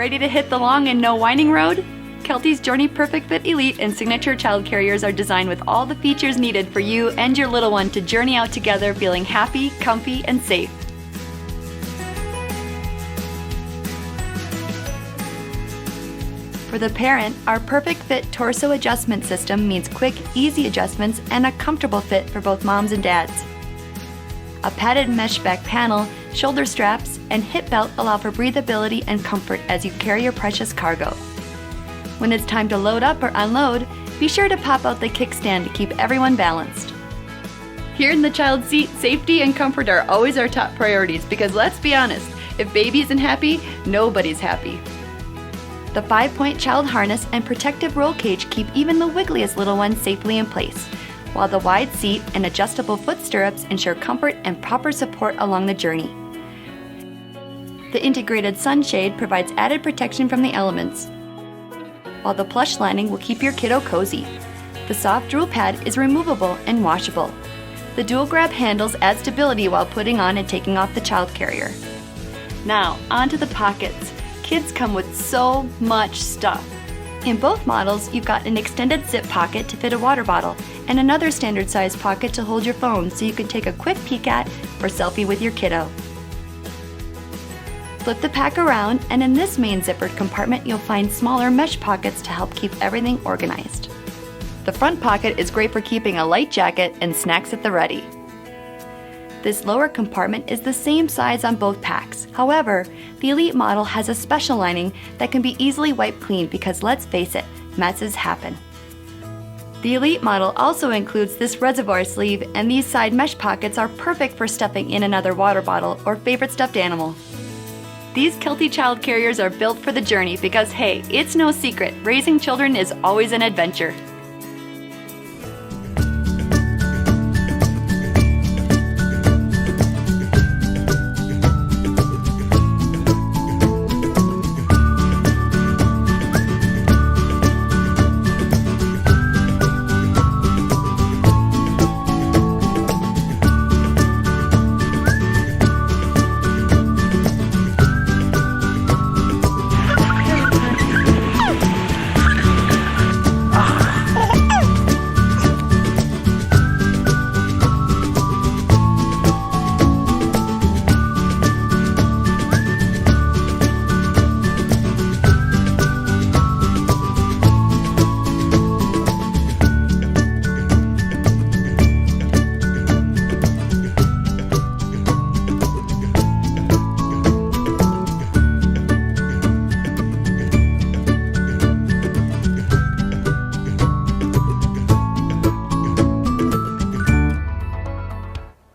Ready to hit the long and no whining road? Kelty's Journey Perfect Fit Elite and Signature Child Carriers are designed with all the features needed for you and your little one to journey out together feeling happy, comfy, and safe. For the parent, our Perfect Fit Torso Adjustment System means quick, easy adjustments and a comfortable fit for both moms and dads. A padded mesh back panel, shoulder straps, and hip belt allow for breathability and comfort as you carry your precious cargo. When it's time to load up or unload, be sure to pop out the kickstand to keep everyone balanced. Here in the child seat, safety and comfort are always our top priorities because let's be honest, if baby isn't happy, nobody's happy. The 5-point child harness and protective roll cage keep even the wiggliest little ones safely in place, while the wide seat and adjustable foot stirrups ensure comfort and proper support along the journey. The integrated sunshade provides added protection from the elements, while the plush lining will keep your kiddo cozy. The soft drool pad is removable and washable. The dual grab handles add stability while putting on and taking off the child carrier. Now, onto the pockets. Kids come with so much stuff. In both models, you've got an extended zip pocket to fit a water bottle and another standard size pocket to hold your phone so you can take a quick peek at or selfie with your kiddo. Flip the pack around, and in this main zippered compartment, you'll find smaller mesh pockets to help keep everything organized. The front pocket is great for keeping a light jacket and snacks at the ready. This lower compartment is the same size on both packs. However, the Elite model has a special lining that can be easily wiped clean because let's face it, messes happen. The Elite model also includes this reservoir sleeve, and these side mesh pockets are perfect for stuffing in another water bottle or favorite stuffed animal. These Kelty child carriers are built for the journey because hey, it's no secret, raising children is always an adventure.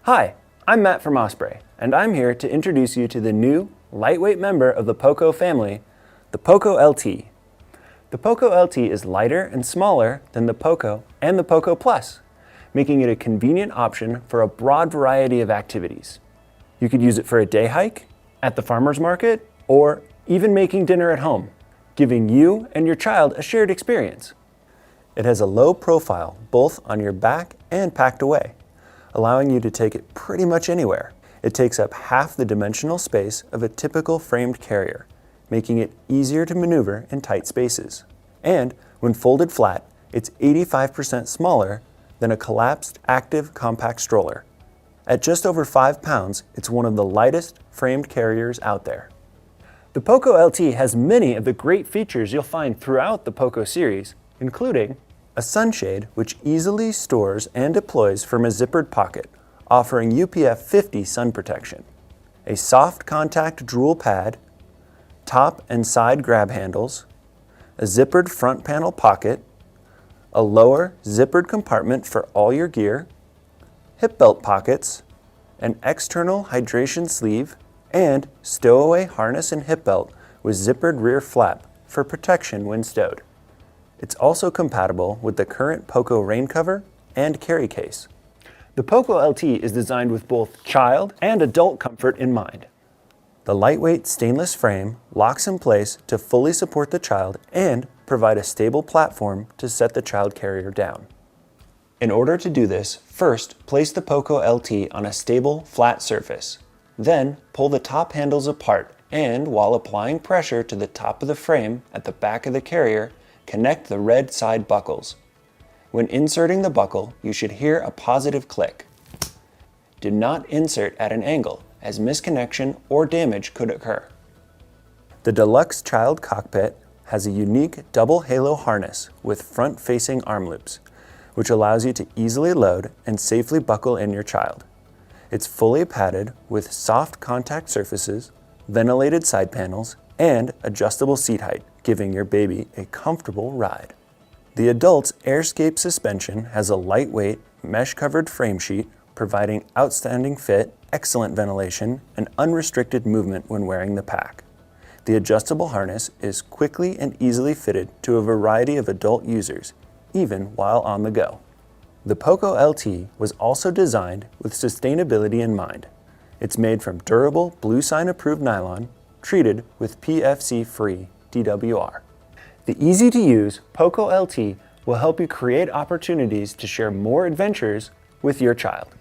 Hi, I'm Matt from Osprey, and I'm here to introduce you to the new, lightweight member of the Poco family, the Poco LT. The Poco LT is lighter and smaller than the Poco and the Poco Plus, making it a convenient option for a broad variety of activities. You could use it for a day hike, at the farmer's market, or even making dinner at home, giving you and your child a shared experience. It has a low profile both on your back and packed away, allowing you to take it pretty much anywhere. It takes up half the dimensional space of a typical framed carrier, making it easier to maneuver in tight spaces. And when folded flat, it's 85% smaller than a collapsed active compact stroller. At just over 5 pounds, it's one of the lightest framed carriers out there. The Poco LT has many of the great features you'll find throughout the Poco series, including a sunshade which easily stores and deploys from a zippered pocket, offering UPF 50 sun protection, a soft contact drool pad, top and side grab handles, a zippered front panel pocket, a lower zippered compartment for all your gear, hip belt pockets, an external hydration sleeve, and stowaway harness and hip belt with zippered rear flap for protection when stowed. It's also compatible with the current Poco rain cover and carry case. The Poco LT is designed with both child and adult comfort in mind. The lightweight stainless frame locks in place to fully support the child and provide a stable platform to set the child carrier down. In order to do this, first place the Poco LT on a stable, flat surface. Then pull the top handles apart and while applying pressure to the top of the frame at the back of the carrier, connect the red side buckles. When inserting the buckle, you should hear a positive click. Do not insert at an angle, as misconnection or damage could occur. The Deluxe Child Cockpit has a unique double halo harness with front-facing arm loops, which allows you to easily load and safely buckle in your child. It's fully padded with soft contact surfaces, ventilated side panels, and adjustable seat height, giving your baby a comfortable ride. The adult's AirScape suspension has a lightweight, mesh-covered frame sheet, providing outstanding fit, excellent ventilation, and unrestricted movement when wearing the pack. The adjustable harness is quickly and easily fitted to a variety of adult users, even while on the go. The Poco LT was also designed with sustainability in mind. It's made from durable Blue Sign approved nylon, treated with PFC-free DWR. The easy-to-use Poco LT will help you create opportunities to share more adventures with your child.